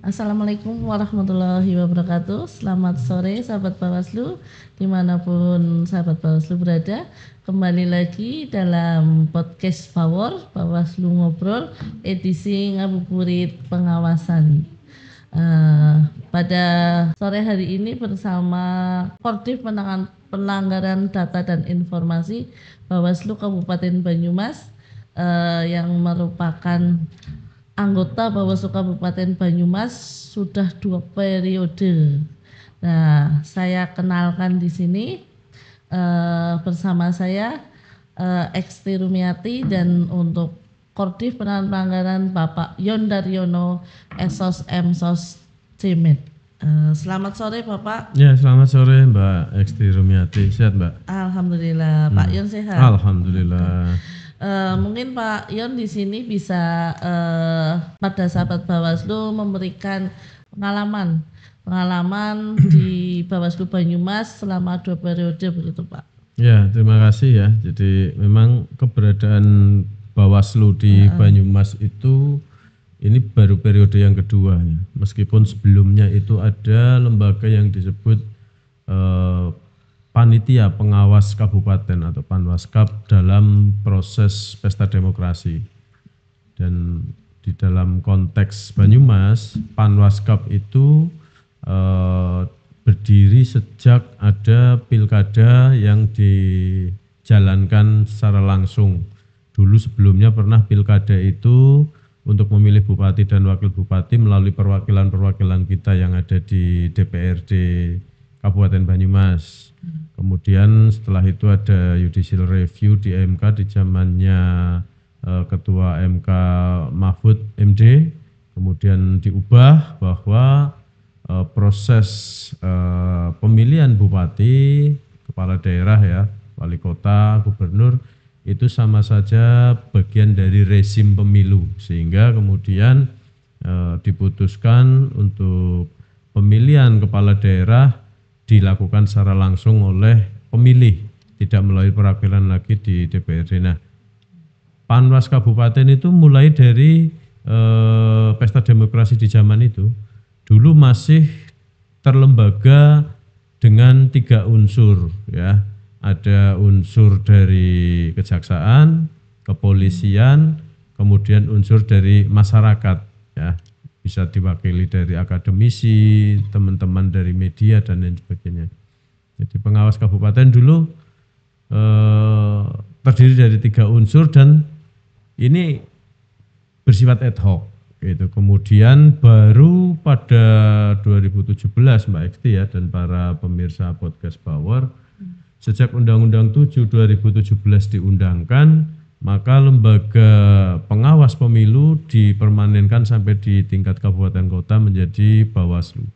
Assalamualaikum warahmatullahi wabarakatuh. Selamat sore sahabat Bawaslu, dimanapun sahabat Bawaslu berada. Kembali lagi dalam podcast Power Bawaslu Ngobrol edisi Ngabuburit Pengawasan. Pada sore hari ini bersama Kordif Penanggaran Data dan Informasi Bawaslu Kabupaten Banyumas yang merupakan anggota Bawaslu Kabupaten Banyumas sudah 2 periode. Nah, saya kenalkan di sini bersama saya Eksti Rumiati, dan untuk Kordif Penanganan Pelanggaran Bapak Yon Daryono Esos Emsos Cimet. Selamat sore Bapak. Ya, selamat sore Mbak Eksti Rumiati. Sehat Mbak? Alhamdulillah. Pak Yon sehat? Alhamdulillah. Mungkin Pak Yon di sini bisa pada sahabat Bawaslu memberikan pengalaman di Bawaslu Banyumas selama 2 periode begitu Pak. Ya, terima kasih ya. Jadi memang keberadaan Bawaslu di Banyumas itu ini baru periode yang kedua ya. Meskipun sebelumnya itu ada lembaga yang disebut Panitia Pengawas Kabupaten atau Panwaskap dalam proses pesta demokrasi. Dan di dalam konteks Banyumas, Panwaskap itu berdiri sejak ada pilkada yang dijalankan secara langsung. Dulu sebelumnya pernah pilkada itu untuk memilih bupati dan wakil bupati melalui perwakilan-perwakilan kita yang ada di DPRD Kabupaten Banyumas. Kemudian setelah itu ada judicial review di MK di zamannya Ketua MK Mahfud MD. Kemudian diubah bahwa proses pemilihan bupati, kepala daerah ya, wali kota, gubernur itu sama saja bagian dari rezim pemilu, sehingga kemudian diputuskan untuk pemilihan kepala daerah dilakukan secara langsung oleh pemilih, tidak melalui perwakilan lagi di DPRD. Nah, Panwas Kabupaten itu mulai dari pesta demokrasi di zaman itu, dulu masih terlembaga dengan 3 unsur ya. Ada unsur dari kejaksaan, kepolisian, kemudian unsur dari masyarakat ya. Bisa diwakili dari akademisi, teman-teman dari media dan lain sebagainya. Jadi pengawas kabupaten dulu terdiri dari 3 unsur dan ini bersifat ad hoc gitu. Kemudian baru pada 2017 Mbak Ekti ya dan para pemirsa podcast Power, sejak Undang-Undang 7 2017 diundangkan, maka lembaga pengawas pemilu dipermanenkan sampai di tingkat kabupaten kota menjadi Bawaslu.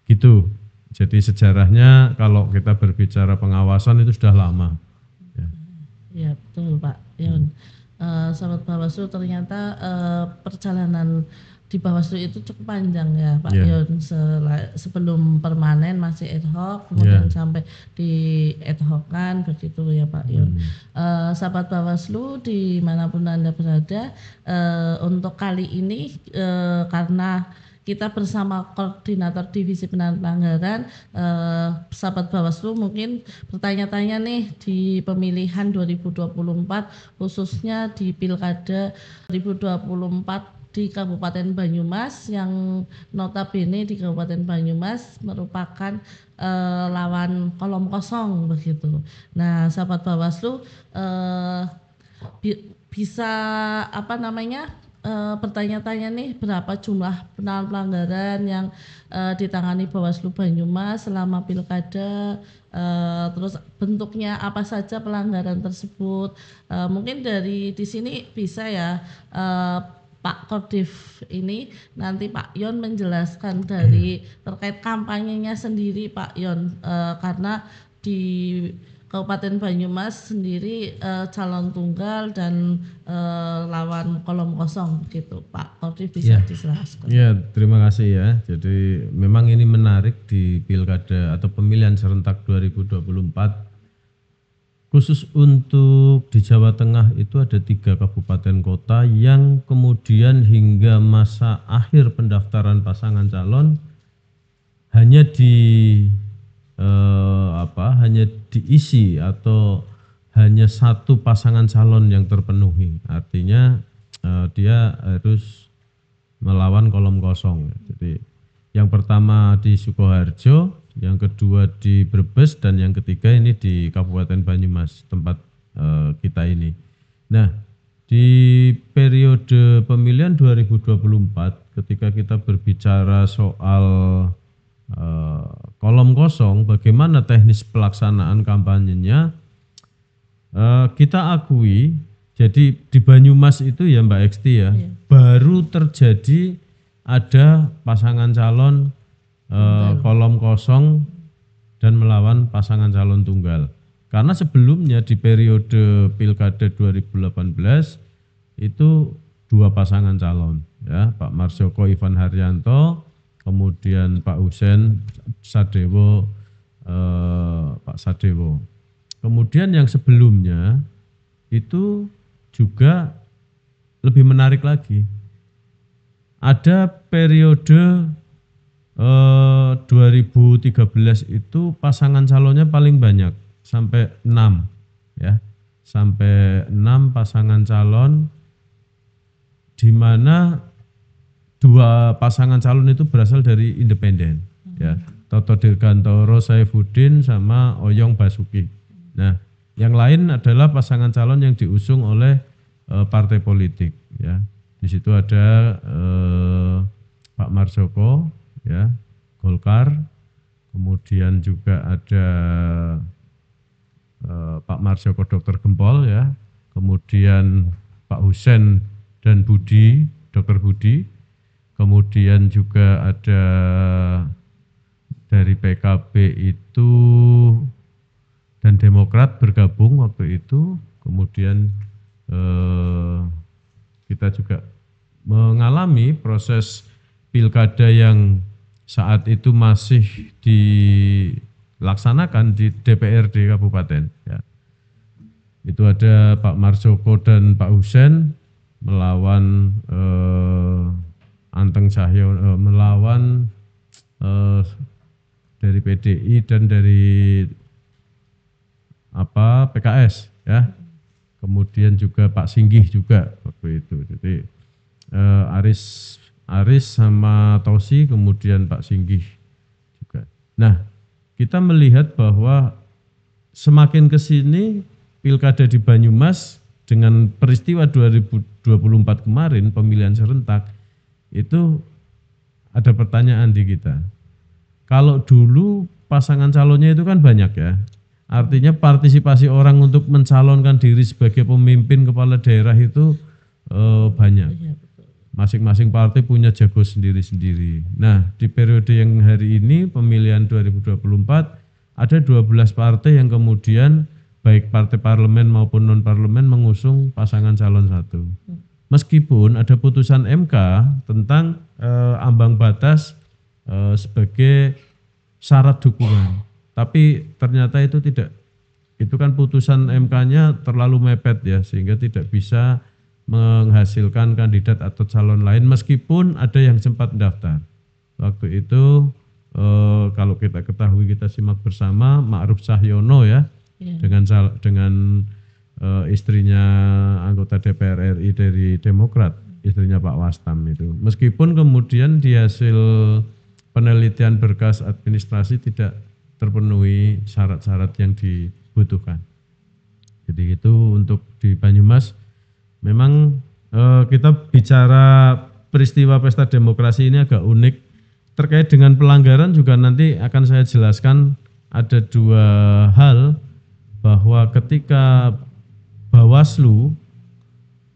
Gitu. Jadi sejarahnya kalau kita berbicara pengawasan itu sudah lama. Ya betul Pak Yon. Sahabat Bawaslu, ternyata perjalanan di Bawaslu itu cukup panjang ya Pak Yon. Sebelum permanen masih ad hoc, kemudian sampai di ad hoc-kan begitu ya Pak Yon. Sahabat Bawaslu dimanapun Anda berada, untuk kali ini karena kita bersama Koordinator Divisi Penanganan Pelanggaran, sahabat Bawaslu mungkin bertanya-tanya nih di pemilihan 2024, khususnya di Pilkada 2024 di Kabupaten Banyumas, yang notabene di Kabupaten Banyumas merupakan lawan kolom kosong begitu. Nah, sahabat Bawaslu bisa bertanya-tanya nih, berapa jumlah penanganan pelanggaran yang ditangani Bawaslu Banyumas selama pilkada, terus bentuknya apa saja pelanggaran tersebut. Mungkin dari di sini bisa ya Pak Kordif ini nanti Pak Yon menjelaskan dari terkait kampanyenya sendiri Pak Yon, karena di Kabupaten Banyumas sendiri calon tunggal dan lawan kolom kosong gitu Pak Kordif, bisa dijelaskan. Ya, terima kasih ya. Jadi memang ini menarik di pilkada atau pemilihan serentak 2024. Khusus untuk di Jawa Tengah itu ada 3 kabupaten kota yang kemudian hingga masa akhir pendaftaran pasangan calon hanya hanya diisi atau hanya satu pasangan calon yang terpenuhi. Artinya dia harus melawan kolom kosong. Jadi yang pertama di Sukoharjo, yang kedua di Brebes, dan yang ketiga ini di Kabupaten Banyumas, tempat kita ini. Nah, di periode pemilihan 2024 ketika kita berbicara soal kolom kosong, bagaimana teknis pelaksanaan kampanyenya, kita akui, jadi di Banyumas itu ya Mbak Eksti ya, baru terjadi ada pasangan calon kolom kosong dan melawan pasangan calon tunggal. Karena sebelumnya di periode Pilkada 2018 itu 2 pasangan calon ya, Pak Marsyoko Ivan Haryanto, kemudian Pak Husein Sadewo, Pak Sadewo. Kemudian yang sebelumnya itu juga lebih menarik lagi. Ada periode 2013 itu pasangan calonnya paling banyak, sampai 6 ya. Sampai 6 pasangan calon, di mana 2 pasangan calon itu berasal dari independen ya. Toto Dirgantoro Saifuddin sama Oyong Basuki. Nah, yang lain adalah pasangan calon yang diusung oleh partai politik ya. Di situ ada Pak Marsyoko ya, Golkar, kemudian juga ada Pak Marsyoko Dr. Gempol ya, kemudian Pak Husein dan Budi, Dr. Budi, kemudian juga ada dari PKB itu dan Demokrat bergabung waktu itu, kemudian kita juga mengalami proses pilkada yang saat itu masih dilaksanakan di DPRD kabupaten ya. Itu ada Pak Marsyoko dan Pak Husein melawan Anteng Cahyo, melawan dari PDI dan dari PKS ya. Kemudian juga Pak Singgih juga waktu itu. Jadi Aris sama Tosi, kemudian Pak Singgih juga. Nah, kita melihat bahwa semakin ke sini pilkada di Banyumas dengan peristiwa 2024 kemarin pemilihan serentak itu ada pertanyaan di kita. Kalau dulu pasangan calonnya itu kan banyak ya. Artinya partisipasi orang untuk mencalonkan diri sebagai pemimpin kepala daerah itu banyak. Masing-masing partai punya jago sendiri-sendiri. Nah, di periode yang hari ini pemilihan 2024 ada 12 partai yang kemudian baik partai parlemen maupun non parlemen mengusung pasangan calon satu. Meskipun ada putusan MK tentang ambang batas sebagai syarat dukungan, tapi ternyata itu tidak. Itu kan putusan MK-nya terlalu mepet ya, sehingga tidak bisa menghasilkan kandidat atau calon lain meskipun ada yang sempat daftar. Waktu itu kalau kita ketahui, kita simak bersama, Ma'ruf Cahyono ya, dengan istrinya anggota DPR RI dari Demokrat, istrinya Pak Wastam itu. Meskipun kemudian di hasil penelitian berkas administrasi tidak terpenuhi syarat-syarat yang dibutuhkan. Jadi itu untuk di Banyumas. Memang kita bicara peristiwa pesta demokrasi ini agak unik. Terkait dengan pelanggaran juga nanti akan saya jelaskan ada 2 hal, bahwa ketika Bawaslu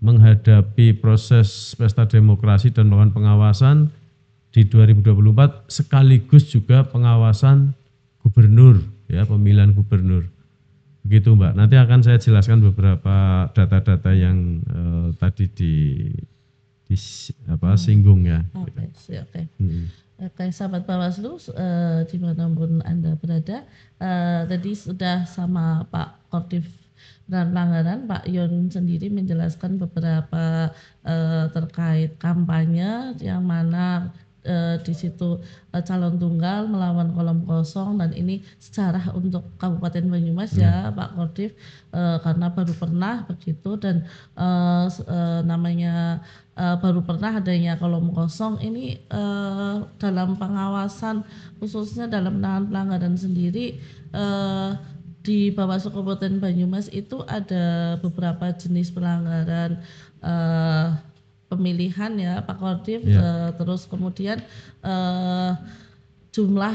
menghadapi proses pesta demokrasi dan melakukan pengawasan di 2024 sekaligus juga pengawasan gubernur ya, pemilihan gubernur. Begitu Mbak, nanti akan saya jelaskan beberapa data-data yang tadi singgung ya. Oke. Oke, sahabat Bawaslu, dimanapun Anda berada, tadi sudah sama Pak Kordif dan pelanggaran, Pak Yon sendiri menjelaskan beberapa terkait kampanye yang mana di situ calon tunggal melawan kolom kosong, dan ini sejarah untuk Kabupaten Banyumas ya Pak Kodim, karena baru pernah begitu, dan namanya baru pernah adanya kolom kosong ini dalam pengawasan khususnya dalam penanganan pelanggaran sendiri. Di Bawaslu Kabupaten Banyumas itu ada beberapa jenis pelanggaran pemilihan ya Pak Kodim, terus kemudian jumlah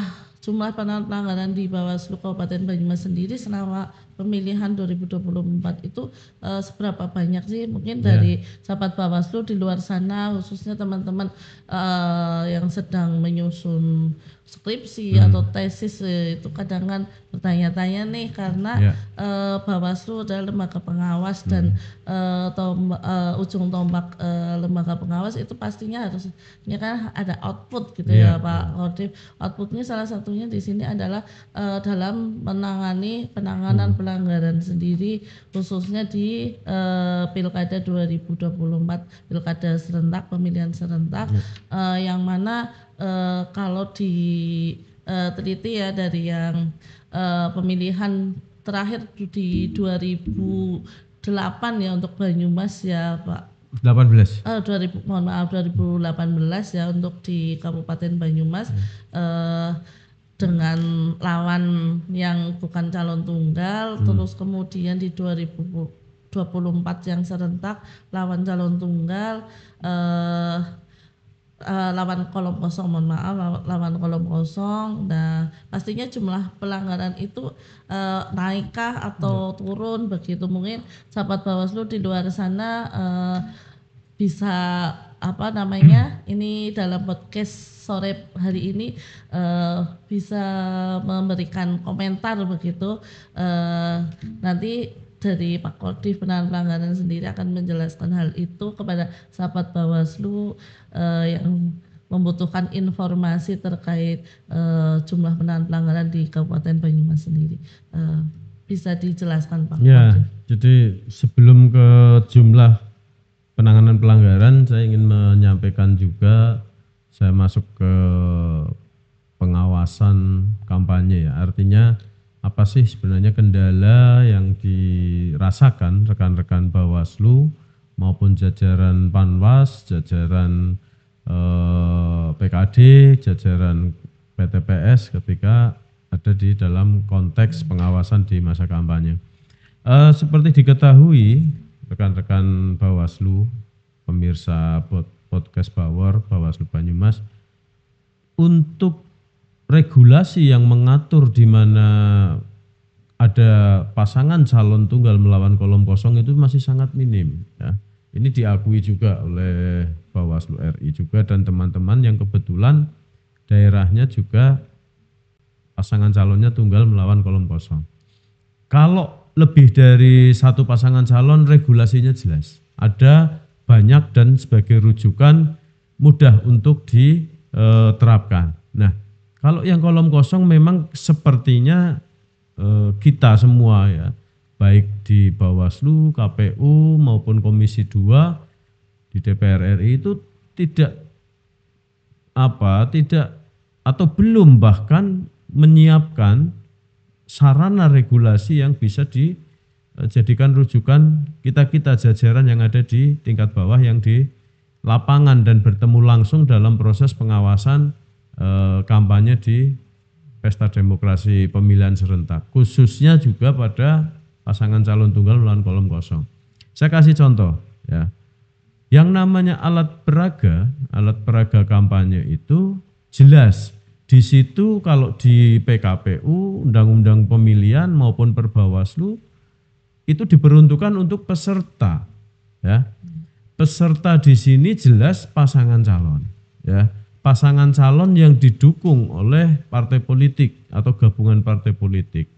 pelanggaran di Bawaslu Kabupaten Banyumas sendiri selama pemilihan 2024 itu seberapa banyak sih? Mungkin dari sahabat Bawaslu di luar sana, khususnya teman-teman yang sedang menyusun skripsi atau tesis, itu kadang kan bertanya-tanya nih, karena Bawaslu adalah lembaga pengawas dan ujung tombak lembaga pengawas itu pastinya harusnya kan ada output gitu ya Pak Kodim. Outputnya salah satunya di sini adalah dalam penanganan pelanggaran sendiri, khususnya di Pilkada 2024, Pilkada serentak, pemilihan serentak, yang mana kalau diteliti ya dari yang pemilihan terakhir di 2008 ya untuk Banyumas ya Pak. 2018 ya untuk di Kabupaten Banyumas, dengan lawan yang bukan calon tunggal, terus kemudian di 2024 yang serentak lawan calon tunggal, lawan kolom kosong, lawan kolom kosong. Nah, pastinya jumlah pelanggaran itu naikkah atau turun begitu? Mungkin sahabat Bawaslu di luar sana bisa ini dalam podcast sore hari ini bisa memberikan komentar begitu. Nanti dari Pak Kodim penanganan pelanggaran sendiri akan menjelaskan hal itu kepada sahabat Bawaslu yang membutuhkan informasi terkait jumlah penanganan pelanggaran di Kabupaten Banyumas sendiri. Bisa dijelaskan Pak Kodim? Jadi sebelum ke jumlah penanganan pelanggaran, saya ingin menyampaikan juga, saya masuk ke pengawasan kampanye ya. Artinya apa sih sebenarnya kendala yang dirasakan rekan-rekan Bawaslu maupun jajaran Panwas, jajaran PKD, jajaran PTPS ketika ada di dalam konteks pengawasan di masa kampanye. Seperti diketahui rekan-rekan Bawaslu, pemirsa podcast Bawaslu Banyumas, untuk regulasi yang mengatur di mana ada pasangan calon tunggal melawan kolom kosong itu masih sangat minim ya. Ini diakui juga oleh Bawaslu RI juga dan teman-teman yang kebetulan daerahnya juga pasangan calonnya tunggal melawan kolom kosong. Kalau lebih dari satu pasangan calon, regulasinya jelas. Ada banyak dan sebagai rujukan mudah untuk diterapkan. Nah, kalau yang kolom kosong memang sepertinya kita semua ya, baik di Bawaslu, KPU maupun Komisi 2 di DPR RI itu tidak atau belum bahkan menyiapkan sarana regulasi yang bisa dijadikan rujukan kita jajaran yang ada di tingkat bawah yang di lapangan dan bertemu langsung dalam proses pengawasan kampanye di pesta demokrasi pemilihan serentak, khususnya juga pada pasangan calon tunggal melawan kolom kosong. Saya kasih contoh ya. Yang namanya alat peraga kampanye itu jelas. Di situ kalau di PKPU, Undang-Undang Pemilihan maupun Perbawaslu itu diperuntukkan untuk peserta. Ya. Peserta di sini jelas pasangan calon. Ya. Pasangan calon yang didukung oleh partai politik atau gabungan partai politik.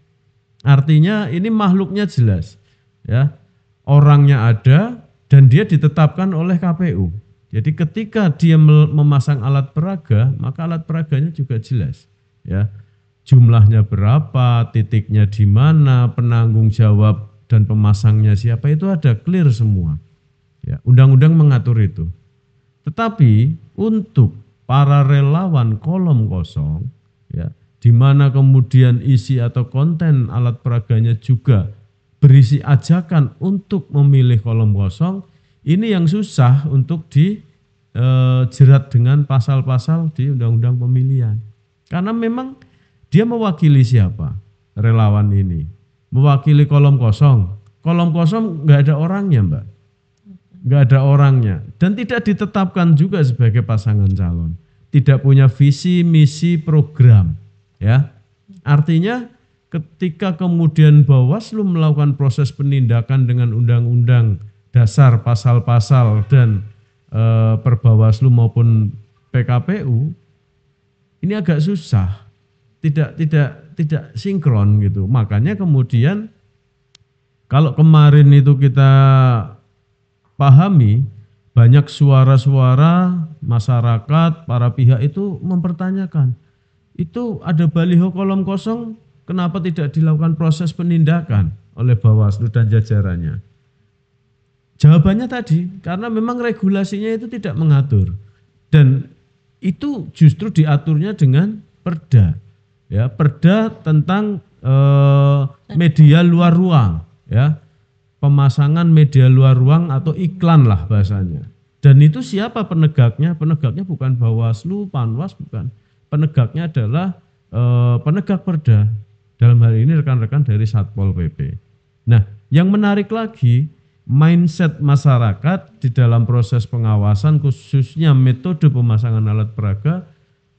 Artinya ini makhluknya jelas. Ya. Orangnya ada dan dia ditetapkan oleh KPU. Jadi ketika dia memasang alat peraga, maka alat peraganya juga jelas. Ya, jumlahnya berapa, titiknya di mana, penanggung jawab dan pemasangnya siapa itu ada clear semua. Ya, undang-undang mengatur itu. Tetapi untuk para relawan kolom kosong, ya, di mana kemudian isi atau konten alat peraganya juga berisi ajakan untuk memilih kolom kosong, ini yang susah untuk dijerat dengan pasal-pasal di undang-undang pemilihan. Karena memang dia mewakili siapa? Relawan ini. Mewakili kolom kosong. Kolom kosong nggak ada orangnya, Mbak. Nggak ada orangnya. Dan tidak ditetapkan juga sebagai pasangan calon. Tidak punya visi, misi, program. Ya, artinya ketika kemudian Bawaslu melakukan proses penindakan dengan undang-undang dasar, pasal-pasal dan perbawaslu maupun PKPU, ini agak susah, tidak sinkron gitu. Makanya kemudian kalau kemarin itu kita pahami, banyak suara-suara masyarakat, para pihak itu mempertanyakan, itu ada baliho kolom kosong, kenapa tidak dilakukan proses penindakan oleh Bawaslu dan jajarannya? Jawabannya tadi, karena memang regulasinya itu tidak mengatur. Dan itu justru diaturnya dengan perda. Ya, perda tentang media luar ruang, ya. Pemasangan media luar ruang atau iklan lah bahasanya. Dan itu siapa penegaknya? Penegaknya bukan Bawaslu, Panwas, bukan. Penegaknya adalah penegak perda. Dalam hal ini rekan-rekan dari Satpol PP. Nah, yang menarik lagi, mindset masyarakat di dalam proses pengawasan khususnya metode pemasangan alat peraga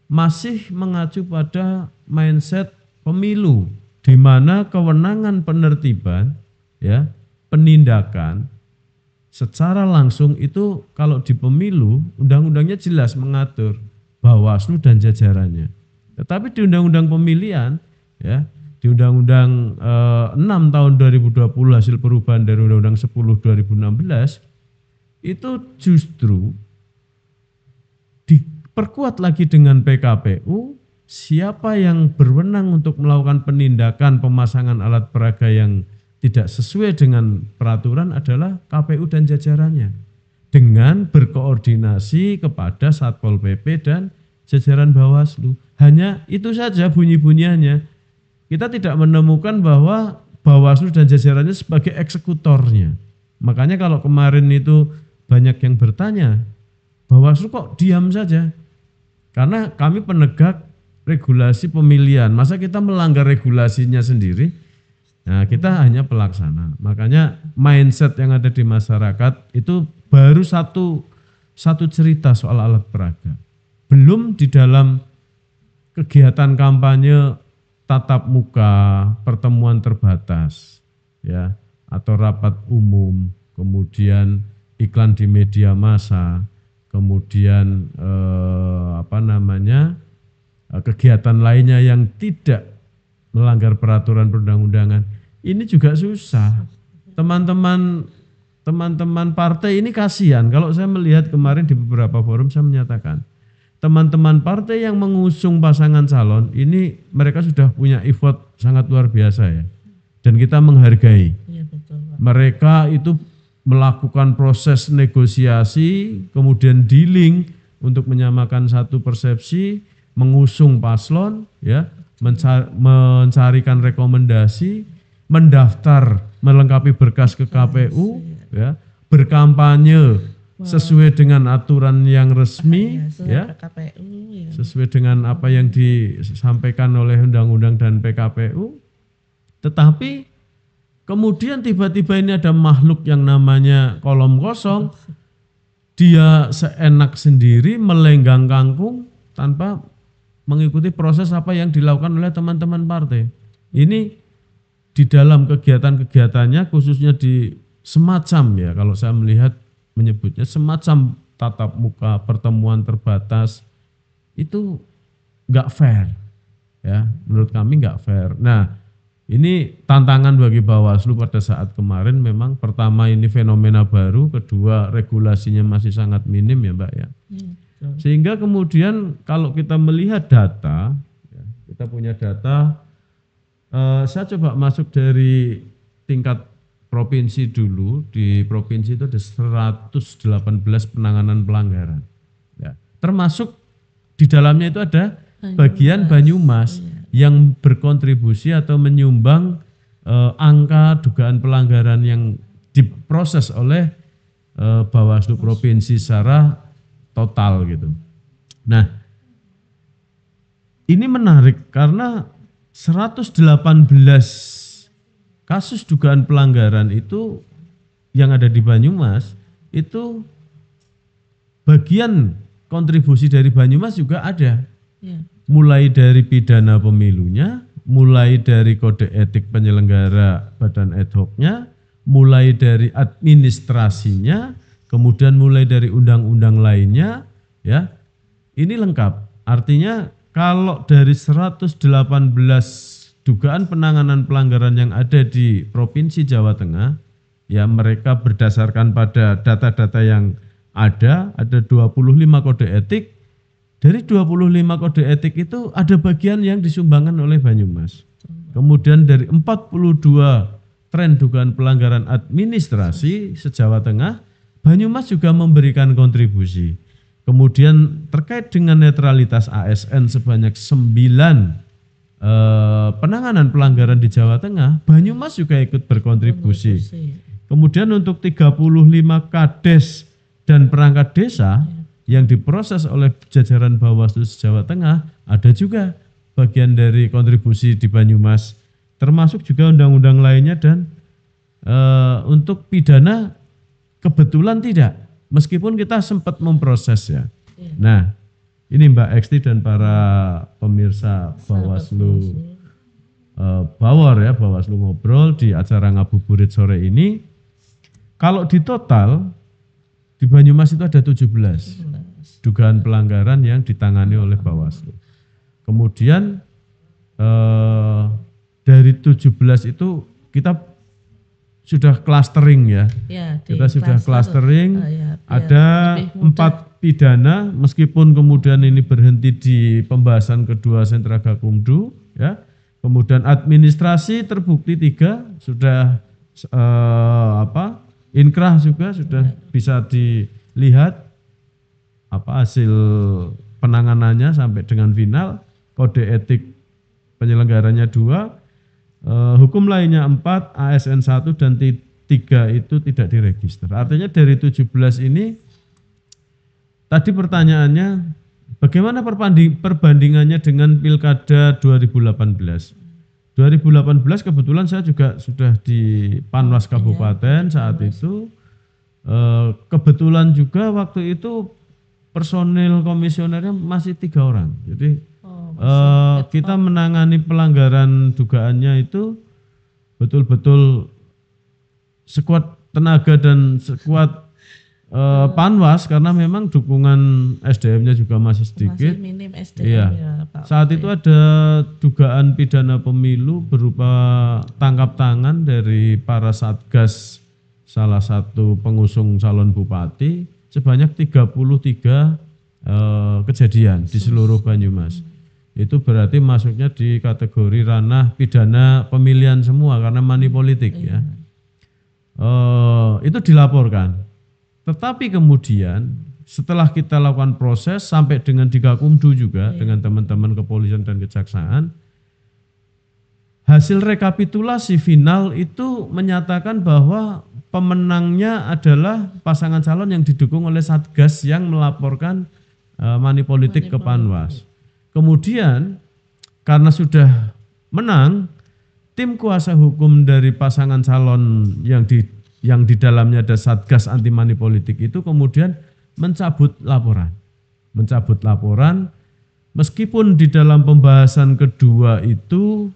masih mengacu pada mindset pemilu, di mana kewenangan penertiban, ya, penindakan secara langsung itu kalau di pemilu undang-undangnya jelas mengatur Bawaslu dan jajarannya. Tetapi di undang-undang pemilihan, ya, di Undang-Undang 6 tahun 2020 hasil perubahan dari Undang-Undang 10 2016 itu justru diperkuat lagi dengan PKPU, siapa yang berwenang untuk melakukan penindakan pemasangan alat peraga yang tidak sesuai dengan peraturan adalah KPU dan jajarannya, dengan berkoordinasi kepada Satpol PP dan jajaran Bawaslu. Hanya itu saja bunyi-bunyiannya. Kita tidak menemukan bahwa Bawaslu dan jajarannya sebagai eksekutornya. Makanya kalau kemarin itu banyak yang bertanya, Bawaslu kok diam saja? Karena kami penegak regulasi pemilihan, masa kita melanggar regulasinya sendiri? Nah, kita hanya pelaksana. Makanya mindset yang ada di masyarakat itu baru satu cerita soal alat peraga. Belum di dalam kegiatan kampanye tatap muka, pertemuan terbatas, ya, atau rapat umum, kemudian iklan di media massa, kemudian kegiatan lainnya yang tidak melanggar peraturan perundang-undangan. Ini juga susah. Teman-teman partai ini kasihan. Kalau saya melihat kemarin di beberapa forum saya menyatakan, teman-teman partai yang mengusung pasangan calon ini mereka sudah punya effort sangat luar biasa ya. Dan kita menghargai. Iya, betul, Pak. Mereka itu melakukan proses negosiasi, kemudian dealing untuk menyamakan satu persepsi, mengusung paslon, ya, mencarikan rekomendasi, mendaftar, melengkapi berkas ke KPU, ya, berkampanye sesuai dengan aturan yang resmi, ya, KPU, ya. sesuai dengan apa yang disampaikan oleh undang-undang dan PKPU. Tetapi kemudian tiba-tiba ini ada makhluk yang namanya kolom kosong, dia seenak sendiri melenggang kangkung tanpa mengikuti proses apa yang dilakukan oleh teman-teman partai. Ini di dalam kegiatan-kegiatannya khususnya di semacam, ya, kalau saya melihat menyebutnya semacam tatap muka, pertemuan terbatas, itu nggak fair, ya, menurut kami nggak fair. Nah, ini tantangan bagi Bawaslu pada saat kemarin. Memang pertama ini fenomena baru, kedua regulasinya masih sangat minim, ya Mbak, ya. Sehingga kemudian kalau kita melihat data, ya, kita punya data, saya coba masuk dari tingkat provinsi dulu, di provinsi itu ada 118 penanganan pelanggaran. Ya, termasuk di dalamnya itu ada bagian Banyumas yang berkontribusi atau menyumbang angka dugaan pelanggaran yang diproses oleh Bawaslu provinsi secara total gitu. Nah, ini menarik karena 118 kasus dugaan pelanggaran itu yang ada di Banyumas itu bagian kontribusi dari Banyumas juga ada. Mulai dari pidana pemilunya, mulai dari kode etik penyelenggara badan ad hoc-nya, mulai dari administrasinya, kemudian mulai dari undang-undang lainnya, ya. Ini lengkap. Artinya kalau dari 118 dugaan penanganan pelanggaran yang ada di Provinsi Jawa Tengah, ya mereka berdasarkan pada data-data yang ada 25 kode etik. Dari 25 kode etik itu ada bagian yang disumbangkan oleh Banyumas. Kemudian dari 42 tren dugaan pelanggaran administrasi se-Jawa Tengah, Banyumas juga memberikan kontribusi. Kemudian terkait dengan netralitas ASN sebanyak 9 penanganan pelanggaran di Jawa Tengah, Banyumas juga ikut berkontribusi. Kemudian untuk 35 kades dan perangkat desa yang diproses oleh jajaran Bawaslu Jawa Tengah, ada juga bagian dari kontribusi di Banyumas, termasuk juga undang-undang lainnya. Dan untuk pidana kebetulan tidak, meskipun kita sempat memproses ya. Nah, ini Mbak Eksti dan para pemirsa Bawaslu Bawor ya, Bawaslu Ngobrol di acara Ngabuburit sore ini, kalau di total di Banyumas itu ada 17 dugaan pelanggaran yang ditangani oleh Bawaslu. Kemudian dari 17 itu kita sudah clustering ya. Kita sudah clustering, ada 4 pidana meskipun kemudian ini berhenti di pembahasan kedua Sentra Gakumdu ya. Kemudian administrasi terbukti 3 sudah inkrah juga sudah bisa dilihat hasil penanganannya sampai dengan final. Kode etik penyelenggaranya 2, hukum lainnya 4, ASN 1 dan 3 itu tidak diregister. Artinya dari 17 ini tadi pertanyaannya bagaimana perbandingannya dengan Pilkada 2018. 2018 kebetulan saya juga sudah di Panwas Kabupaten saat itu. Kebetulan juga waktu itu personil komisionernya masih 3 orang. Jadi kita menangani pelanggaran dugaannya itu betul-betul sekuat tenaga dan sekuat Panwas, karena memang dukungan SDM-nya juga masih sedikit. Masih minim SDM ya, Pak. Saat itu ada dugaan pidana pemilu berupa tangkap tangan dari para satgas salah satu pengusung calon bupati sebanyak 33 kejadian di seluruh Banyumas. Itu berarti masuknya di kategori ranah pidana pemilihan semua karena money politik ya. Itu dilaporkan. Tetapi kemudian setelah kita lakukan proses sampai dengan di Gakumdu juga dengan teman-teman kepolisian dan kejaksaan, hasil rekapitulasi final itu menyatakan bahwa pemenangnya adalah pasangan calon yang didukung oleh Satgas yang melaporkan money politik ke Panwas. Kemudian karena sudah menang, tim kuasa hukum dari pasangan calon yang di dalamnya ada Satgas anti money politik itu kemudian mencabut laporan. Meskipun di dalam pembahasan kedua itu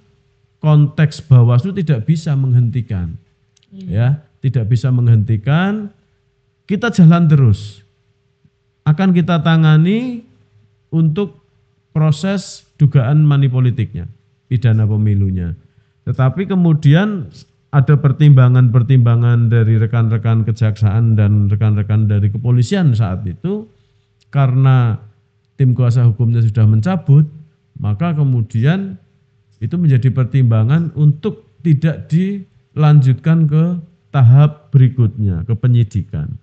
konteks Bawaslu tidak bisa menghentikan. Ya, tidak bisa menghentikan. Kita jalan terus. Akan kita tangani untuk proses dugaan money politiknya, pidana pemilunya. Tetapi kemudian ada pertimbangan-pertimbangan dari rekan-rekan kejaksaan dan rekan-rekan dari kepolisian saat itu, karena tim kuasa hukumnya sudah mencabut, maka kemudian itu menjadi pertimbangan untuk tidak dilanjutkan ke tahap berikutnya ke penyidikan.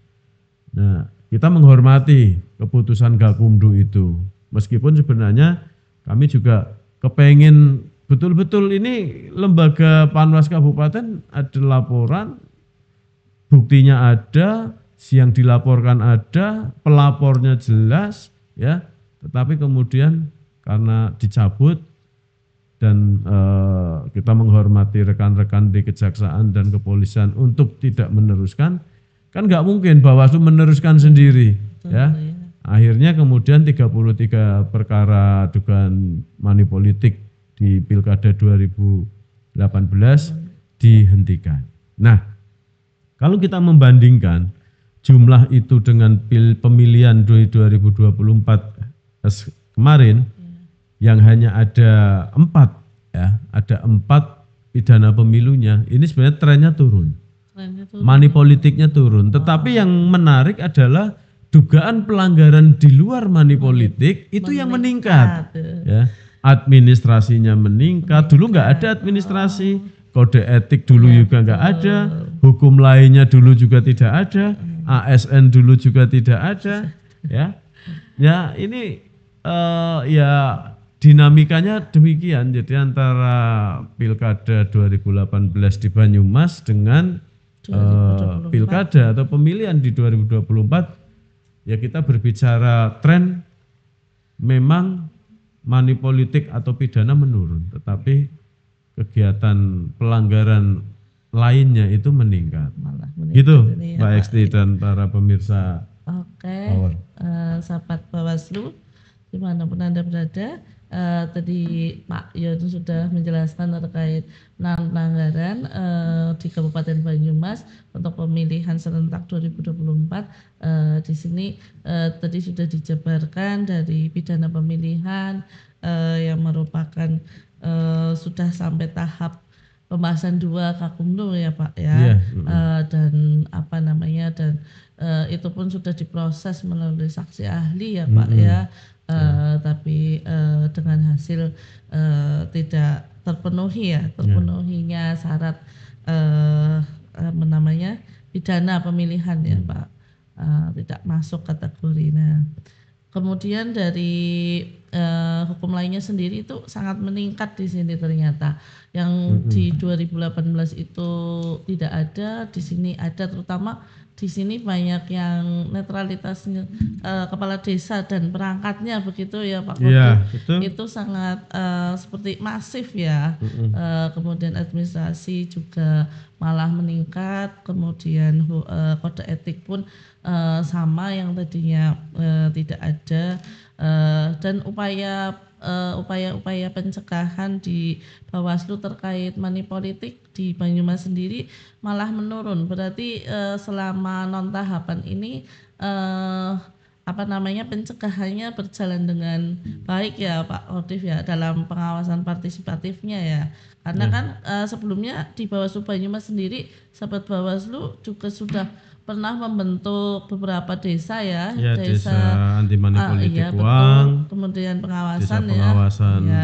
Nah, kita menghormati keputusan Gakumdu itu. Meskipun sebenarnya kami juga kepengen betul-betul ini lembaga Panwas Kabupaten ada laporan, buktinya ada, yang dilaporkan ada, pelapornya jelas, ya. Tetapi kemudian karena dicabut dan kita menghormati rekan-rekan di kejaksaan dan kepolisian untuk tidak meneruskan, kan nggak mungkin Bawaslu meneruskan sendiri, ya. Akhirnya kemudian 33 perkara dugaan money politik di Pilkada 2018 dihentikan. Nah, kalau kita membandingkan jumlah itu dengan pemilihan 2024 kemarin, yang hanya ada 4, ya, ada 4 pidana pemilunya, ini sebenarnya trennya turun. Money politiknya turun. Tetapi yang menarik adalah dugaan pelanggaran di luar money politik itu yang meningkat. Ya, administrasinya meningkat. Dulu nggak ada administrasi, kode etik dulu juga nggak ada, hukum lainnya dulu juga tidak ada, ASN dulu juga tidak ada. Ya ini ya dinamikanya demikian. Jadi antara Pilkada 2018 di Banyumas dengan pilkada atau pemilihan di 2024, ya kita berbicara tren memang money politik atau pidana menurun, tetapi kegiatan pelanggaran lainnya itu meningkat. Gitu Mbak Eksti dan para pemirsa. Oke, sahabat Bawaslu dimanapun Anda berada, tadi Pak Yon sudah menjelaskan terkait pelanggaran di Kabupaten Banyumas untuk pemilihan serentak 2024. Di sini tadi sudah dijabarkan dari pidana pemilihan yang merupakan sudah sampai tahap pembahasan 2 Gakumdu ya Pak ya, dan apa namanya, dan itu pun sudah diproses melalui saksi ahli ya Pak ya. Tapi dengan hasil tidak terpenuhinya syarat namanya pidana pemilihan ya Pak, tidak masuk kategori. Nah, kemudian dari hukum lainnya sendiri itu sangat meningkat di sini ternyata. Yang di 2018 itu tidak ada, di sini ada, terutama di sini banyak yang netralitasnya kepala desa dan perangkatnya begitu ya Pak Kodim. Ya, itu sangat seperti masif ya. Kemudian administrasi juga malah meningkat, kemudian kode etik pun sama yang tadinya tidak ada, dan upaya-upaya pencegahan di Bawaslu terkait money politik di Banyumas sendiri malah menurun. Berarti selama non tahapan ini pencegahannya berjalan dengan baik ya Pak Kodim ya, dalam pengawasan partisipatifnya ya. Karena kan sebelumnya di Bawaslu Banyumas sendiri, sahabat Bawaslu juga sudah pernah membentuk beberapa desa ya, desa anti money politik uang, kemudian pengawasan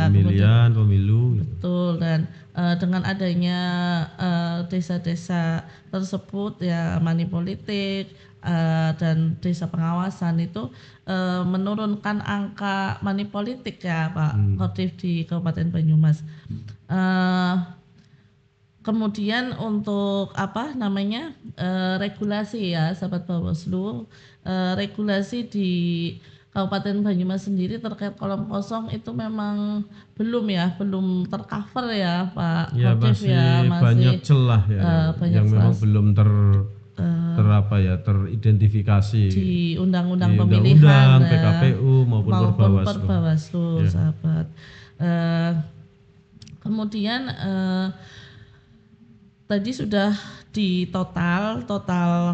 pemilihan pemilu. Betul, dan dengan adanya desa-desa tersebut ya money politik dan desa pengawasan itu menurunkan angka money politik ya Pak Kodim di Kabupaten Banyumas. Kemudian untuk regulasi ya sahabat Bawaslu, regulasi di Kabupaten Banyumas sendiri terkait kolom kosong itu memang belum tercover ya Pak Kodim ya, masih banyak celah ya, yang memang belum teridentifikasi di undang-undang pemilihan, PKPU maupun Perbawaslu sahabat. Kemudian tadi sudah di total 17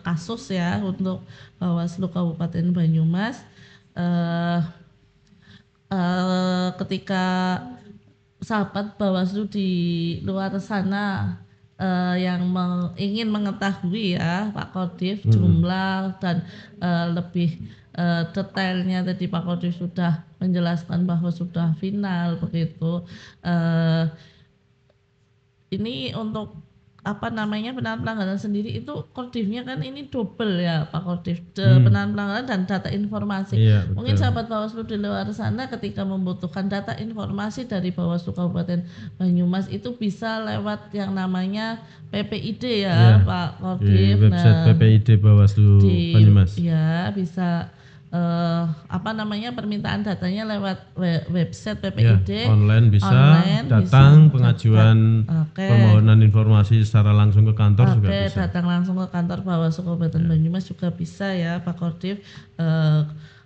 kasus ya untuk Bawaslu Kabupaten Banyumas. Ketika sahabat Bawaslu di luar sana yang ingin mengetahui ya Pak Kodim jumlah dan lebih detailnya, tadi Pak Kodim sudah menjelaskan bahwa sudah final begitu. ini untuk penahan pelanggaran sendiri itu Kordifnya kan ini double ya Pak Kordif, penahan pelanggaran dan data informasi. Iya, Mungkin betul. sahabat Bawaslu di luar sana ketika membutuhkan data informasi dari Bawaslu Kabupaten Banyumas itu bisa lewat yang namanya PPID ya Iya, Pak di Kordif. website Nah, PPID Bawaslu Banyumas. ya bisa permintaan datanya lewat website Ya, PPID online bisa, online datang bisa pengajuan oke permohonan informasi secara langsung ke kantor juga bisa. datang langsung ke kantor Bawaslu Kabupaten Banyumas juga bisa ya Pak Kordif.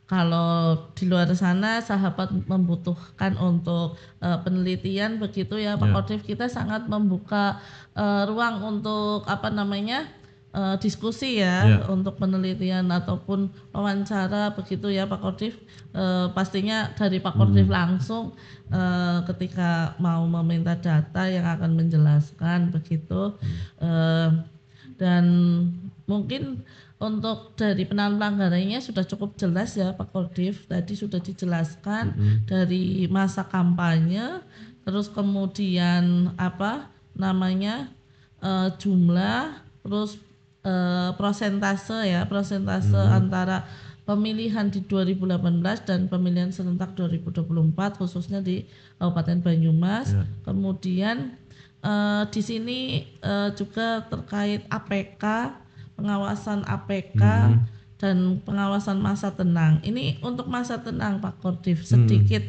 Kalau di luar sana sahabat membutuhkan untuk penelitian begitu ya Pak Kordif, kita sangat membuka ruang untuk diskusi ya untuk penelitian ataupun wawancara begitu ya Pak Kordif. Pastinya dari Pak Kordif langsung ketika mau meminta data yang akan menjelaskan begitu. Dan mungkin untuk dari penahan pelanggarannya sudah cukup jelas ya Pak Kordif, tadi sudah dijelaskan dari masa kampanye, terus kemudian jumlah, terus prosentase antara pemilihan di 2018 dan pemilihan serentak 2024 khususnya di Kabupaten Banyumas. Kemudian di sini juga terkait APK, pengawasan APK dan pengawasan masa tenang. Ini untuk masa tenang Pak Kordif sedikit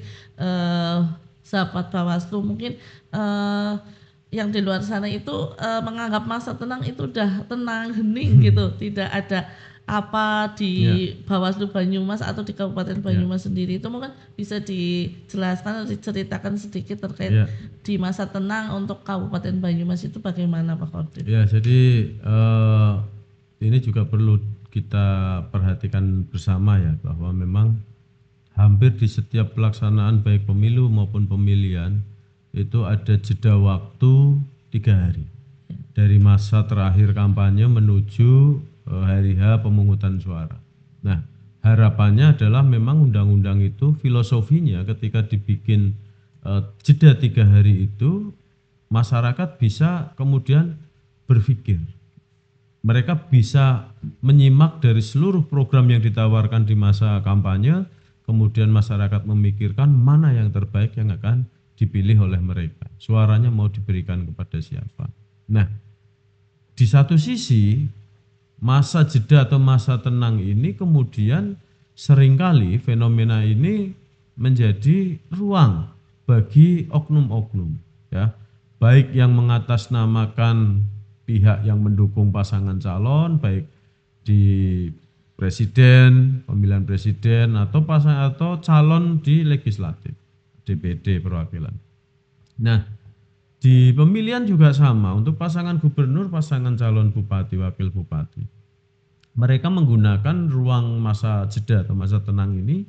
sahabat Bawaslu mungkin yang di luar sana itu menganggap masa tenang itu udah tenang hening gitu, tidak ada apa di Bawaslu Banyumas atau di Kabupaten Banyumas sendiri. Itu mungkin bisa dijelaskan atau diceritakan sedikit terkait di masa tenang untuk Kabupaten Banyumas itu bagaimana Pak Kordif? Ya, jadi ini juga perlu kita perhatikan bersama ya, bahwa memang hampir di setiap pelaksanaan baik pemilu maupun pemilihan itu ada jeda waktu 3 hari dari masa terakhir kampanye menuju hari H pemungutan suara. Nah, harapannya adalah memang undang-undang itu filosofinya ketika dibikin jeda 3 hari itu masyarakat bisa kemudian berpikir. Mereka bisa menyimak dari seluruh program yang ditawarkan di masa kampanye, kemudian masyarakat memikirkan mana yang terbaik yang akan dipilih oleh mereka. Suaranya mau diberikan kepada siapa. Nah, di satu sisi masa jeda atau masa tenang ini kemudian seringkali fenomena ini menjadi ruang bagi oknum-oknum ya, baik yang mengatasnamakan pihak yang mendukung pasangan calon baik di presiden, pemilihan presiden atau calon di legislatif, DPD perwakilan. Nah, di pemilihan juga sama untuk pasangan gubernur, pasangan calon bupati, wakil bupati. Mereka menggunakan ruang masa jeda atau masa tenang ini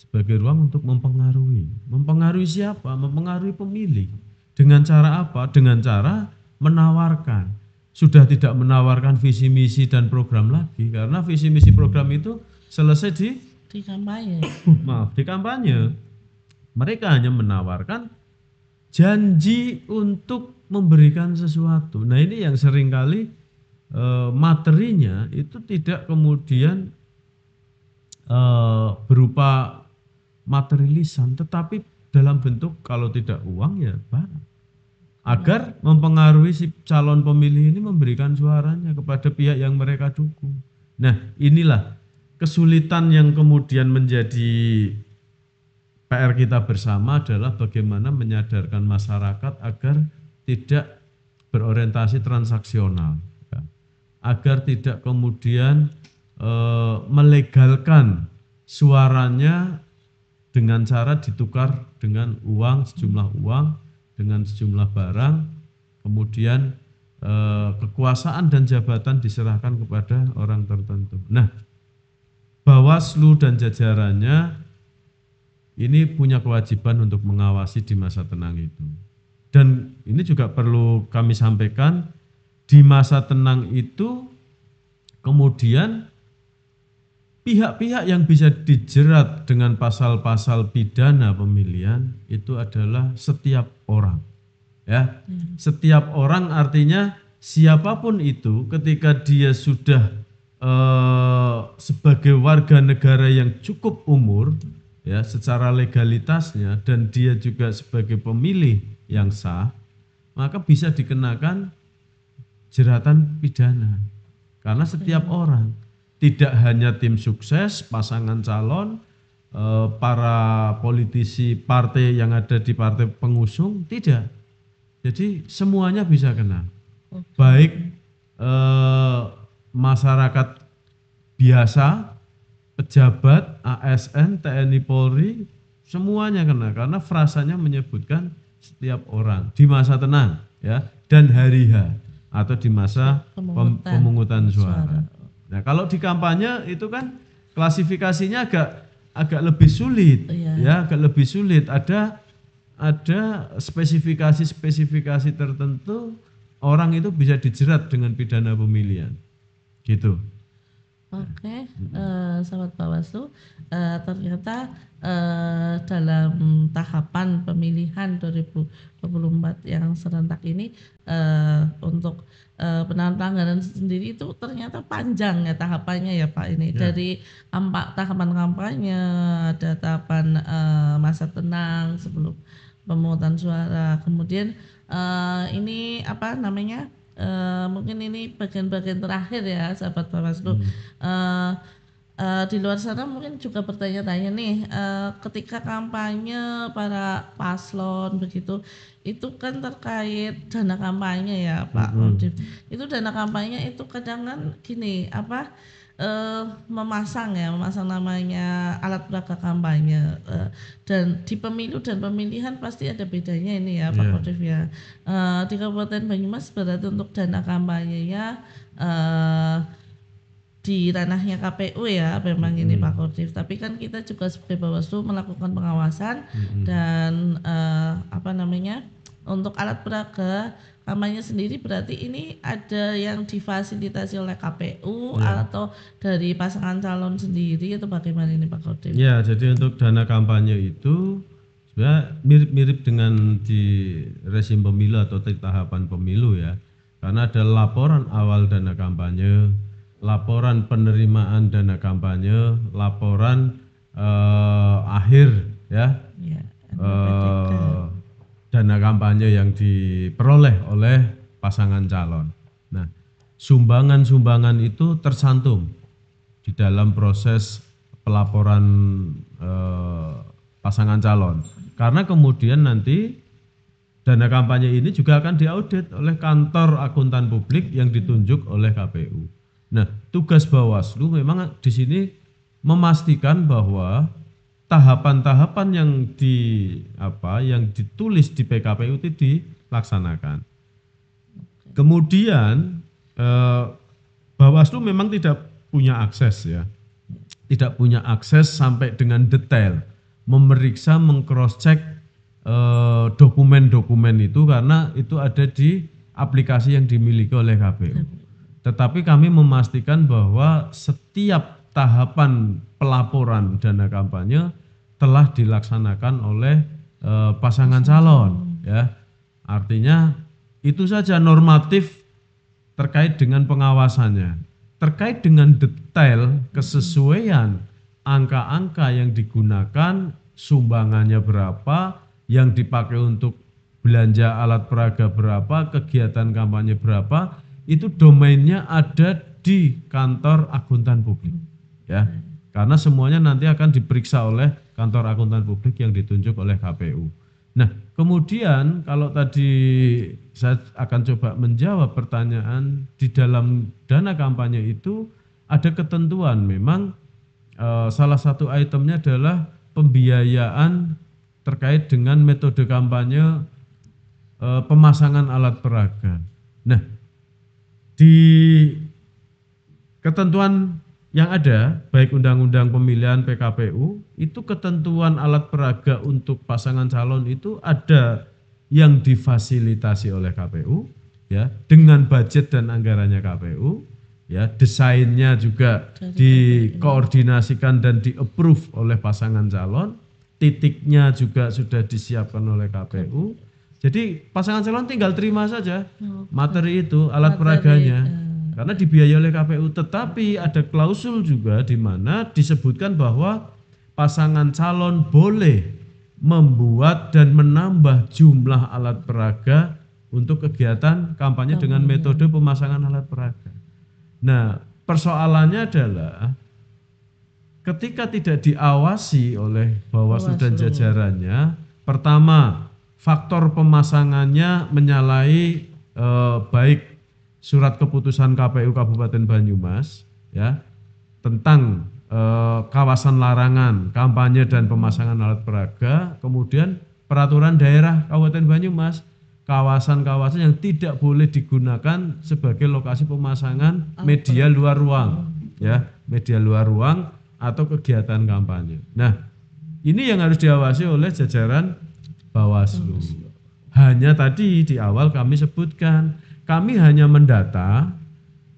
sebagai ruang untuk mempengaruhi. Mempengaruhi siapa? Mempengaruhi pemilih. Dengan cara apa? Dengan cara menawarkan. Sudah tidak menawarkan visi misi dan program lagi, karena visi misi program itu selesai di kampanye. Di kampanye. Mereka hanya menawarkan janji untuk memberikan sesuatu. Nah, ini yang seringkali materinya itu tidak kemudian berupa materi lisan, tetapi dalam bentuk kalau tidak uang ya barang. Agar mempengaruhi si calon pemilih ini memberikan suaranya kepada pihak yang mereka dukung. Nah, inilah kesulitan yang kemudian menjadi PR kita bersama adalah bagaimana menyadarkan masyarakat agar tidak berorientasi transaksional, ya. Agar tidak kemudian melegalkan suaranya dengan cara ditukar dengan uang, sejumlah uang, dengan sejumlah barang, kemudian kekuasaan dan jabatan diserahkan kepada orang tertentu. Nah, Bawaslu dan jajarannya ini punya kewajiban untuk mengawasi di masa tenang itu. Dan ini juga perlu kami sampaikan, di masa tenang itu kemudian pihak-pihak yang bisa dijerat dengan pasal-pasal pidana pemilihan itu adalah setiap orang. ya. Setiap orang artinya siapapun itu ketika dia sudah sebagai warga negara yang cukup umur ya secara legalitasnya dan dia juga sebagai pemilih yang sah, maka bisa dikenakan jeratan pidana. Karena setiap orang, tidak hanya tim sukses, pasangan calon, para politisi partai yang ada di partai pengusung, tidak. Jadi semuanya bisa kena. Baik masyarakat biasa, pejabat, ASN, TNI Polri, semuanya kena karena frasanya menyebutkan setiap orang di masa tenang ya dan hari H atau di masa pemungutan suara. Nah, kalau di kampanye itu kan klasifikasinya agak lebih sulit ya, agak lebih sulit. Ada spesifikasi tertentu orang itu bisa dijerat dengan pidana pemilihan. Gitu. Oke, sahabat Bawaslu, ternyata dalam tahapan pemilihan 2024 yang serentak ini untuk penanganan sendiri itu ternyata panjang ya tahapannya ya Pak ini. Dari tahapan kampanye, ada tahapan masa tenang sebelum pemungutan suara, kemudian ini apa namanya? Mungkin ini bagian-bagian terakhir ya sahabat Bawaslu. Di luar sana mungkin juga bertanya-tanya nih, ketika kampanye para paslon begitu, itu kan terkait dana kampanye ya Pak Udip. Itu dana kampanye itu kadang kan gini memasang namanya alat peraga kampanye, dan di pemilu dan pemilihan pasti ada bedanya ini ya Pak Kodif ya. Di Kabupaten Banyumas berarti untuk dana kampanyenya di ranahnya KPU ya memang ini Pak Kodif, tapi kan kita juga sebagai Bawaslu melakukan pengawasan dan untuk alat peraga kampanye sendiri berarti ini ada yang difasilitasi oleh KPU atau dari pasangan calon sendiri atau bagaimana ini Pak Kodif? Ya, jadi untuk dana kampanye itu sebenarnya mirip-mirip dengan di rezim pemilu atau di tahapan pemilu ya. Karena ada laporan awal dana kampanye, laporan penerimaan dana kampanye, laporan akhir ya. Dana kampanye yang diperoleh oleh pasangan calon. Nah, sumbangan-sumbangan itu tersantum di dalam proses pelaporan pasangan calon. Karena kemudian nanti dana kampanye ini juga akan diaudit oleh kantor akuntan publik yang ditunjuk oleh KPU. Nah, tugas Bawaslu memang di sini memastikan bahwa tahapan-tahapan yang ditulis di PKPU itu dilaksanakan. Kemudian Bawaslu memang tidak punya akses ya, tidak punya akses sampai dengan detail memeriksa, mengcross-check dokumen-dokumen itu karena itu ada di aplikasi yang dimiliki oleh KPU. Tetapi kami memastikan bahwa setiap tahapan pelaporan dana kampanye telah dilaksanakan oleh pasangan calon ya. Artinya itu saja normatif terkait dengan pengawasannya. Terkait dengan detail kesesuaian angka-angka yang digunakan, sumbangannya berapa, yang dipakai untuk belanja alat peraga berapa, kegiatan kampanye berapa, itu domainnya ada di kantor akuntan publik. Ya, karena semuanya nanti akan diperiksa oleh kantor akuntan publik yang ditunjuk oleh KPU. Nah, kemudian kalau tadi saya akan coba menjawab pertanyaan di dalam dana kampanye itu ada ketentuan. Memang salah satu itemnya adalah pembiayaan terkait dengan metode kampanye pemasangan alat peraga. Nah, di ketentuan yang ada, baik undang-undang pemilihan PKPU, itu ketentuan alat peraga untuk pasangan calon itu ada yang difasilitasi oleh KPU, ya, dengan budget dan anggarannya KPU, ya, desainnya juga dikoordinasikan dan di-approve oleh pasangan calon, titiknya juga sudah disiapkan oleh KPU, Jadi pasangan calon tinggal terima saja Oh, materi itu, alat materi, peraganya. Karena dibiayai oleh KPU, tetapi ada klausul juga di mana disebutkan bahwa pasangan calon boleh membuat dan menambah jumlah alat peraga untuk kegiatan kampanye dengan metode pemasangan alat peraga. Nah, persoalannya adalah ketika tidak diawasi oleh Bawaslu dan jajarannya, pertama faktor pemasangannya menyalahi baik surat keputusan KPU Kabupaten Banyumas ya tentang kawasan larangan kampanye dan pemasangan alat peraga, kemudian peraturan daerah Kabupaten Banyumas kawasan-kawasan yang tidak boleh digunakan sebagai lokasi pemasangan media luar ruang ya, media luar ruang atau kegiatan kampanye. Nah, ini yang harus diawasi oleh jajaran Bawaslu. Hanya tadi di awal kami sebutkan, kami hanya mendata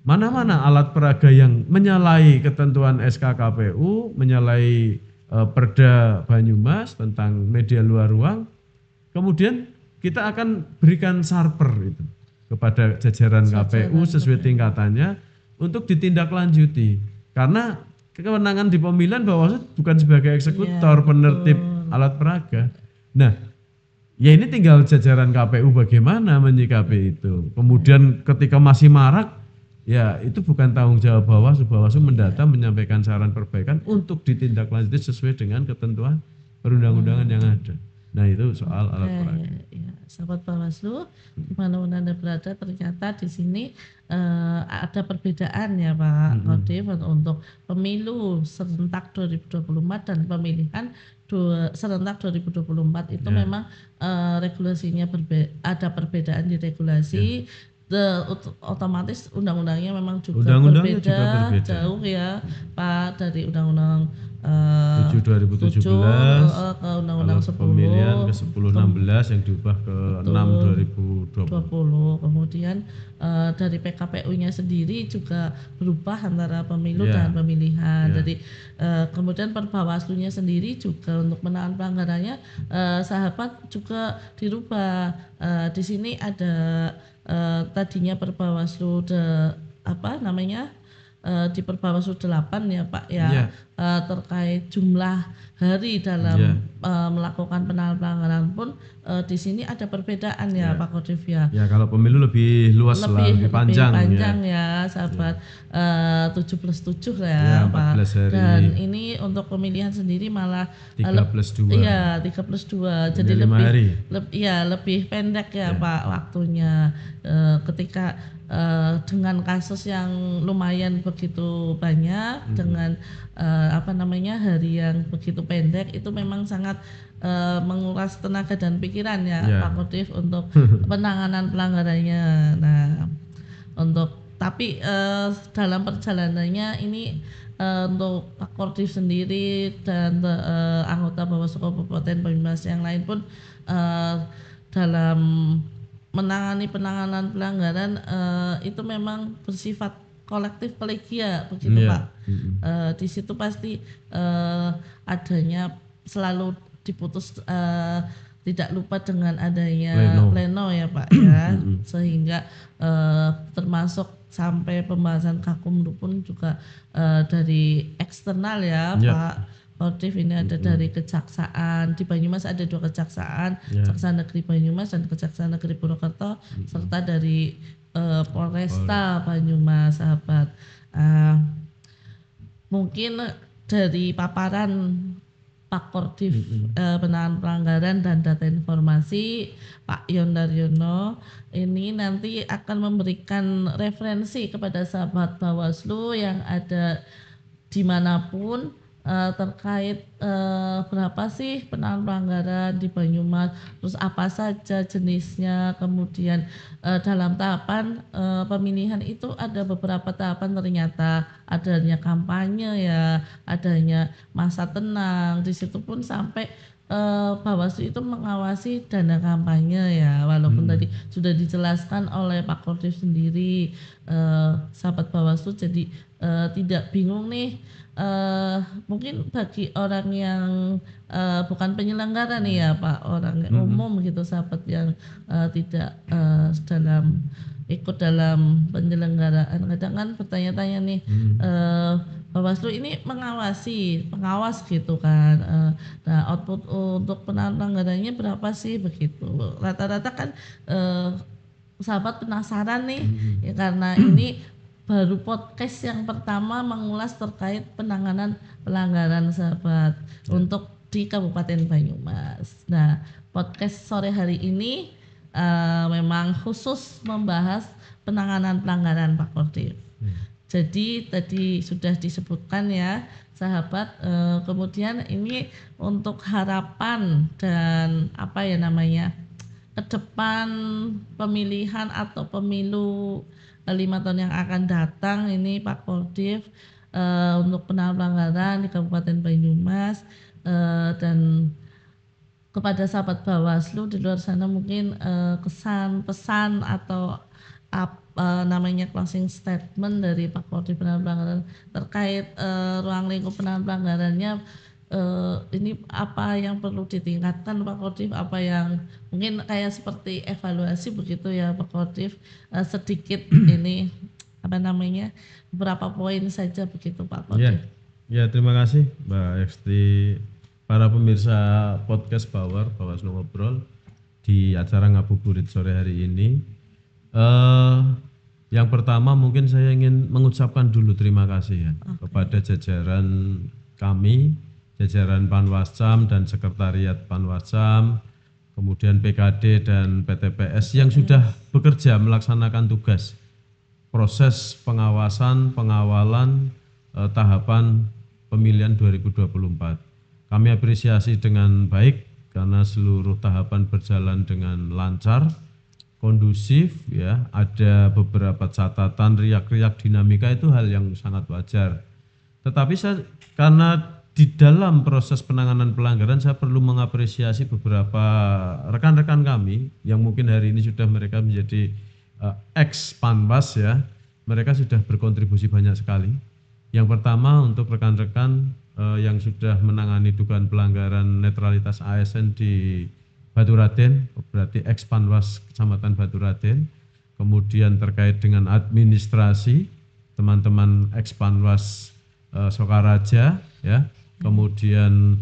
mana-mana alat peraga yang menyalahi ketentuan SK KPU, menyalahi Perda Banyumas tentang media luar ruang, kemudian kita akan berikan sarper itu kepada jajaran KPU sesuai tingkatannya untuk ditindaklanjuti. Karena kewenangan di pemilihan Bawaslu bukan sebagai eksekutor penertib alat peraga. Nah, ya ini tinggal jajaran KPU bagaimana menyikapi itu. Kemudian ketika masih marak, ya itu bukan tanggung jawab Bawaslu. Bawaslu mendata, menyampaikan saran perbaikan untuk ditindaklanjuti sesuai dengan ketentuan perundang-undangan yang ada. Nah itu soal alat peraga. Ya, sahabat Bawaslu, dimanapun Anda berada, ternyata di sini ada perbedaan ya Pak Kodim untuk pemilu serentak 2024 dan pemilihan serentak 2024 itu memang regulasinya ada perbedaan di regulasi. Otomatis undang-undangnya memang juga berbeda jauh ya Pak, dari undang-undang 7 2017 ke undang-undang 10 pemilihan ke 10 16 yang diubah ke 6 2020. Kemudian dari PKPU-nya sendiri juga berubah antara pemilu dan pemilihan. Jadi kemudian Perbawaslu-nya sendiri juga untuk menahan pelanggarannya sahabat juga dirubah. Di sini ada tadinya Perbawaslu di Perbawaslu 8 ya Pak ya, terkait jumlah hari dalam melakukan penanganan pelanggaran pun di sini ada perbedaan ya Pak Kodim ya. Ya kalau pemilu lebih luas lebih panjang ya sahabat, 7+7 ya Pak. Dan ini untuk pemilihan sendiri malah 3+2. Iya 3+2 jadi lebih pendek ya Pak waktunya. Ketika dengan kasus yang lumayan begitu banyak dengan hari yang begitu pendek, itu memang sangat menguras tenaga dan pikiran ya Pak Kodim untuk penanganan pelanggarannya. Nah, tapi dalam perjalanannya ini untuk Pak Kodim sendiri dan anggota Bawaslu Kabupaten Banyumas yang lain pun dalam menangani penanganan pelanggaran itu memang bersifat kolektif kolegial begitu Pak. Di situ pasti adanya selalu diputus, tidak lupa dengan adanya pleno ya Pak ya, sehingga termasuk sampai pembahasan Kakumdu pun juga dari eksternal ya Pak Kodim. Ini ada dari kejaksaan di Banyumas, ada 2 kejaksaan, Kejaksaan Negeri Banyumas dan Kejaksaan Negeri Purwokerto, serta dari Polresta Banyumas sahabat. Mungkin dari paparan Pak Kodim penanganan pelanggaran dan data informasi Pak Yon Daryono ini nanti akan memberikan referensi kepada sahabat Bawaslu yang ada dimanapun terkait berapa sih penanganan pelanggaran di Banyumas, terus apa saja jenisnya, kemudian dalam tahapan pemilihan itu ada beberapa tahapan, ternyata adanya kampanye ya, adanya masa tenang, di situ pun sampai Bawaslu itu mengawasi dana kampanye ya, walaupun tadi sudah dijelaskan oleh Pak Kodim sendiri, sahabat Bawaslu jadi tidak bingung nih, mungkin bagi orang yang bukan penyelenggara nih ya Pak, orang umum gitu, sahabat yang tidak ikut dalam penyelenggaraan, kadang kan bertanya-tanya nih, Bawaslu ini pengawas gitu kan, nah output untuk pelanggarannya berapa sih begitu, rata-rata kan sahabat penasaran nih ya, karena ini baru podcast yang pertama mengulas terkait penanganan pelanggaran sahabat untuk di Kabupaten Banyumas. Nah, podcast sore hari ini memang khusus membahas penanganan pelanggaran Pak Kodim. Jadi tadi sudah disebutkan ya sahabat, kemudian ini untuk harapan dan apa ya namanya, ke depan pemilihan atau pemilu 5 tahun yang akan datang ini Pak Kodim, untuk penanganan pelanggaran di Kabupaten Banyumas, dan kepada sahabat Bawaslu di luar sana mungkin kesan pesan atau namanya closing statement dari Pak Kodim penanganan pelanggaran terkait ruang lingkup penanganan pelanggarannya, ini apa yang perlu ditingkatkan Pak Kodim, apa yang mungkin kayak seperti evaluasi begitu ya Pak Kodim, sedikit ini apa namanya beberapa poin saja begitu Pak Kodim. Ya, terima kasih Mbak Eksti, para pemirsa podcast Bawaslu Ngobrol di acara Ngabuburit sore hari ini. Yang pertama mungkin saya ingin mengucapkan dulu terima kasih ya kepada jajaran kami, jajaran Panwascam dan Sekretariat Panwascam, kemudian PKD dan PTPS yang sudah bekerja melaksanakan tugas proses pengawalan tahapan pemilihan 2024. Kami apresiasi dengan baik karena seluruh tahapan berjalan dengan lancar, kondusif ya. Ada beberapa catatan, riak-riak, dinamika, itu hal yang sangat wajar. Tetapi karena di dalam proses penanganan pelanggaran saya perlu mengapresiasi beberapa rekan-rekan kami yang mungkin hari ini sudah mereka menjadi ex Panwas ya. Mereka sudah berkontribusi banyak sekali. Yang pertama untuk rekan-rekan yang sudah menangani dugaan pelanggaran netralitas ASN di Baturaden, berarti ex Panwas Kecamatan Baturaden. Kemudian terkait dengan administrasi, teman-teman ex Panwas Sokaraja ya. Kemudian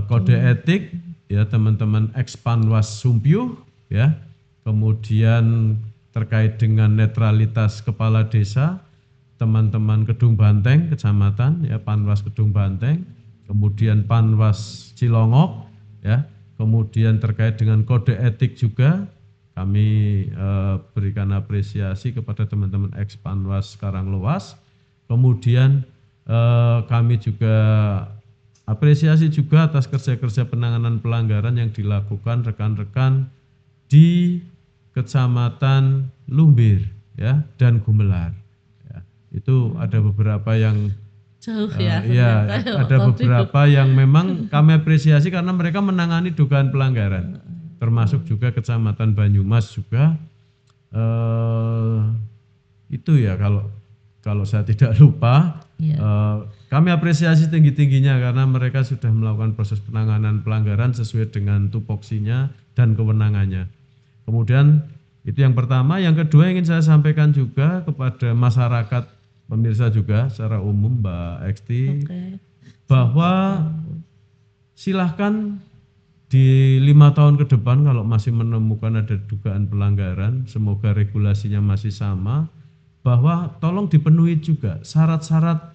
kode etik ya, teman-teman ex Panwas Sumpyuh ya. Kemudian terkait dengan netralitas kepala desa, teman-teman Kedung Banteng Kecamatan ya, Panwas Kedung Banteng, kemudian Panwas Cilongok ya. Kemudian terkait dengan kode etik juga kami berikan apresiasi kepada teman-teman ex Panwas Karanglewas. Kemudian kami juga apresiasi juga atas kerja-kerja penanganan pelanggaran yang dilakukan rekan-rekan di Kecamatan Lumbir ya dan Gumelar. Ya, itu ada beberapa yang jauh ya. Ada beberapa yang memang kami apresiasi karena mereka menangani dugaan pelanggaran, termasuk juga Kecamatan Banyumas juga. Itu ya kalau saya tidak lupa. Kami apresiasi tinggi-tingginya karena mereka sudah melakukan proses penanganan pelanggaran sesuai dengan tupoksinya dan kewenangannya. Kemudian itu yang pertama. Yang kedua ingin saya sampaikan juga kepada masyarakat, pemirsa juga secara umum Mbak Eksti, bahwa silahkan di 5 tahun ke depan kalau masih menemukan ada dugaan pelanggaran, semoga regulasinya masih sama, bahwa tolong dipenuhi juga syarat-syarat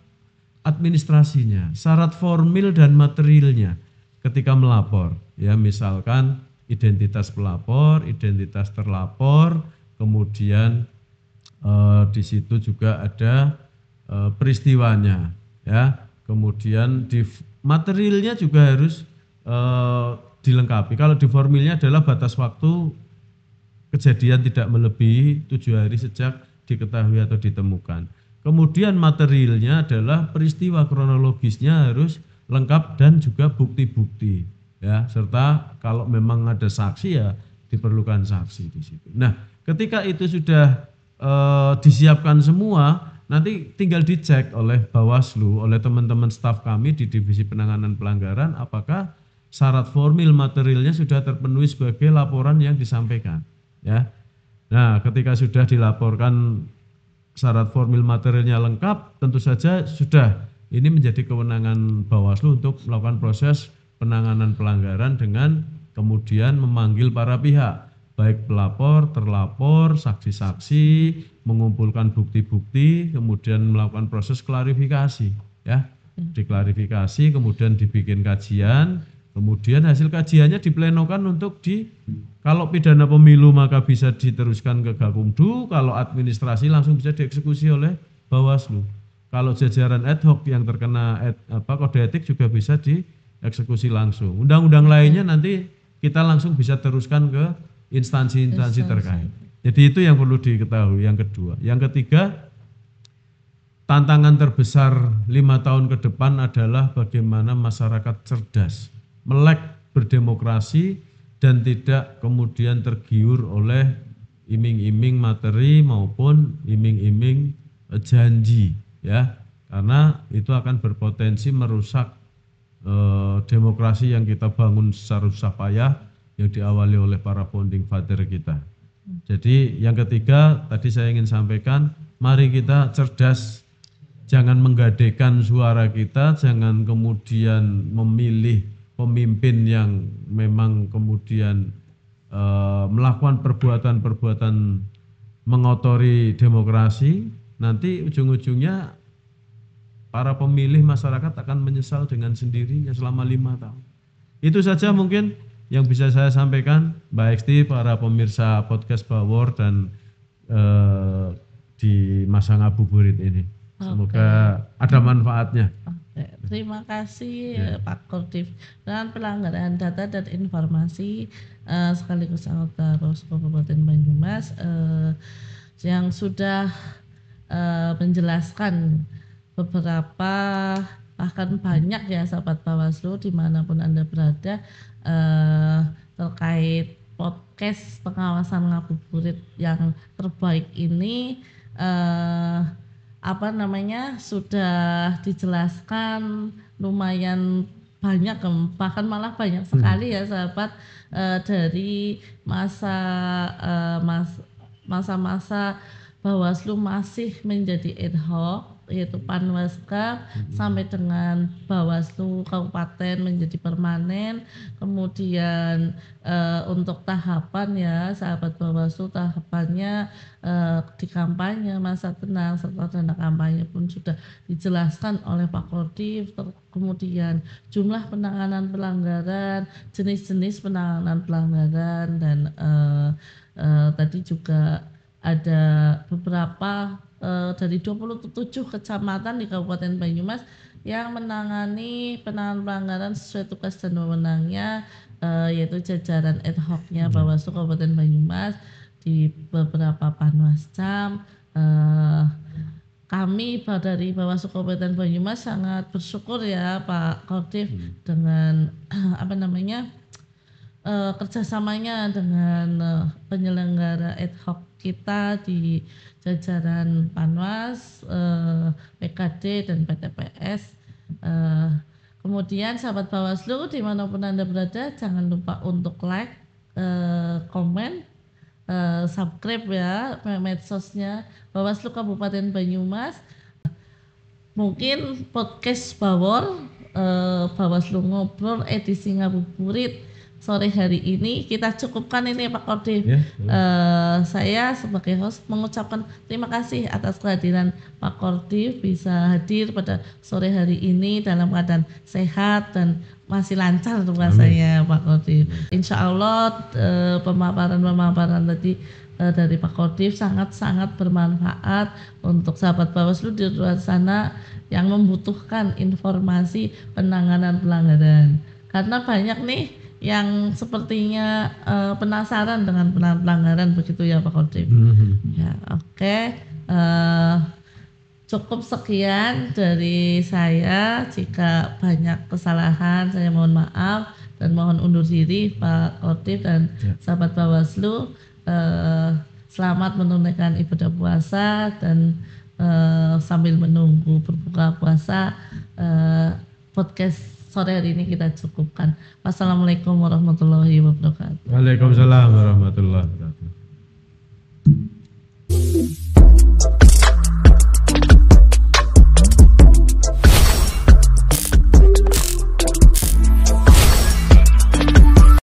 administrasinya, syarat formil dan materialnya ketika melapor. Ya, misalkan identitas pelapor, identitas terlapor, kemudian di situ juga ada peristiwanya, ya. Kemudian di materialnya juga harus dilengkapi. Kalau di formilnya adalah batas waktu kejadian tidak melebihi 7 hari sejak diketahui atau ditemukan. Kemudian materialnya adalah peristiwa kronologisnya harus lengkap dan juga bukti-bukti, ya. Serta kalau memang ada saksi ya diperlukan saksi di situ. Nah, ketika itu sudah disiapkan semua, nanti tinggal dicek oleh Bawaslu, oleh teman-teman staf kami di Divisi Penanganan Pelanggaran, apakah syarat formil materialnya sudah terpenuhi sebagai laporan yang disampaikan. Ya. Nah, ketika sudah dilaporkan syarat formil materialnya lengkap, tentu saja sudah ini menjadi kewenangan Bawaslu untuk melakukan proses penanganan pelanggaran dengan kemudian memanggil para pihak, baik pelapor, terlapor, saksi-saksi, mengumpulkan bukti-bukti, kemudian melakukan proses klarifikasi, ya. Diklarifikasi, kemudian dibikin kajian, kemudian hasil kajiannya diplenokan untuk kalau pidana pemilu maka bisa diteruskan ke Gakumdu, kalau administrasi langsung bisa dieksekusi oleh Bawaslu. Kalau jajaran ad hoc yang terkena kode etik juga bisa dieksekusi langsung. Undang-undang lainnya nanti kita langsung bisa teruskan ke instansi-instansi terkait. Jadi itu yang perlu diketahui. Yang kedua, yang ketiga, tantangan terbesar 5 tahun ke depan adalah bagaimana masyarakat cerdas, melek berdemokrasi dan tidak kemudian tergiur oleh iming-iming materi maupun iming-iming janji, ya, karena itu akan berpotensi merusak demokrasi yang kita bangun secara susah payah yang diawali oleh para founding father kita. Jadi yang ketiga tadi saya ingin sampaikan, mari kita cerdas, jangan menggadekan suara kita, jangan kemudian memilih pemimpin yang memang kemudian melakukan perbuatan-perbuatan mengotori demokrasi. Nanti ujung-ujungnya para pemilih masyarakat akan menyesal dengan sendirinya selama 5 tahun. Itu saja mungkin yang bisa saya sampaikan, Mbak Eksti, para pemirsa podcast Bawor dan di masa ngabuburit ini. Semoga ada manfaatnya. Terima kasih Pak Kodim. Dan pelanggaran data dan informasi sekaligus anggota Bawaslu Kabupaten Banyumas yang sudah menjelaskan beberapa bahkan banyak ya sahabat Bawaslu dimanapun Anda berada terkait podcast pengawasan ngabuburit yang terbaik ini sudah dijelaskan lumayan banyak, bahkan malah banyak sekali ya sahabat, dari masa-masa Bawaslu masih menjadi ad hoc yaitu Panwasga sampai dengan Bawaslu Kabupaten menjadi permanen, kemudian untuk tahapan ya sahabat Bawaslu tahapannya di kampanye, masa tenang serta dana kampanye pun sudah dijelaskan oleh Pak Kodim, kemudian jumlah penanganan pelanggaran, jenis-jenis penanganan pelanggaran dan tadi juga ada beberapa dari 27 kecamatan di Kabupaten Banyumas yang menangani penanganan pelanggaran sesuai tugas dan wewenangnya, yaitu jajaran ad hoc-nya Bawaslu Kabupaten Banyumas di beberapa Panwascam. Kami dari Bawaslu Kabupaten Banyumas sangat bersyukur ya Pak Kodim dengan kerjasamanya dengan penyelenggara ad hoc kita di jajaran Panwas, PKD dan PTPS. Kemudian sahabat Bawaslu dimanapun Anda berada, jangan lupa untuk like, komen, subscribe ya medsosnya Bawaslu Kabupaten Banyumas. Mungkin podcast Bawor, Bawaslu Ngobrol edisi ngabuburit sore hari ini kita cukupkan ini Pak Kodim. Saya sebagai host mengucapkan terima kasih atas kehadiran Pak Kodim bisa hadir pada sore hari ini dalam keadaan sehat dan masih lancar tugasnya Pak Kodim. Insya Allah pemaparan tadi dari Pak Kodim sangat-sangat bermanfaat untuk sahabat Bawaslu di luar sana yang membutuhkan informasi penanganan pelanggaran. Karena banyak nih yang sepertinya penasaran dengan pelanggaran begitu ya Pak Kodim. Ya, oke. Cukup sekian dari saya. Jika banyak kesalahan saya mohon maaf dan mohon undur diri Pak Kodim dan sahabat Bawaslu. Selamat menunaikan ibadah puasa dan sambil menunggu berbuka puasa, podcast sore hari ini kita cukupkan. Wassalamualaikum warahmatullahi wabarakatuh. Waalaikumsalam warahmatullahi wabarakatuh.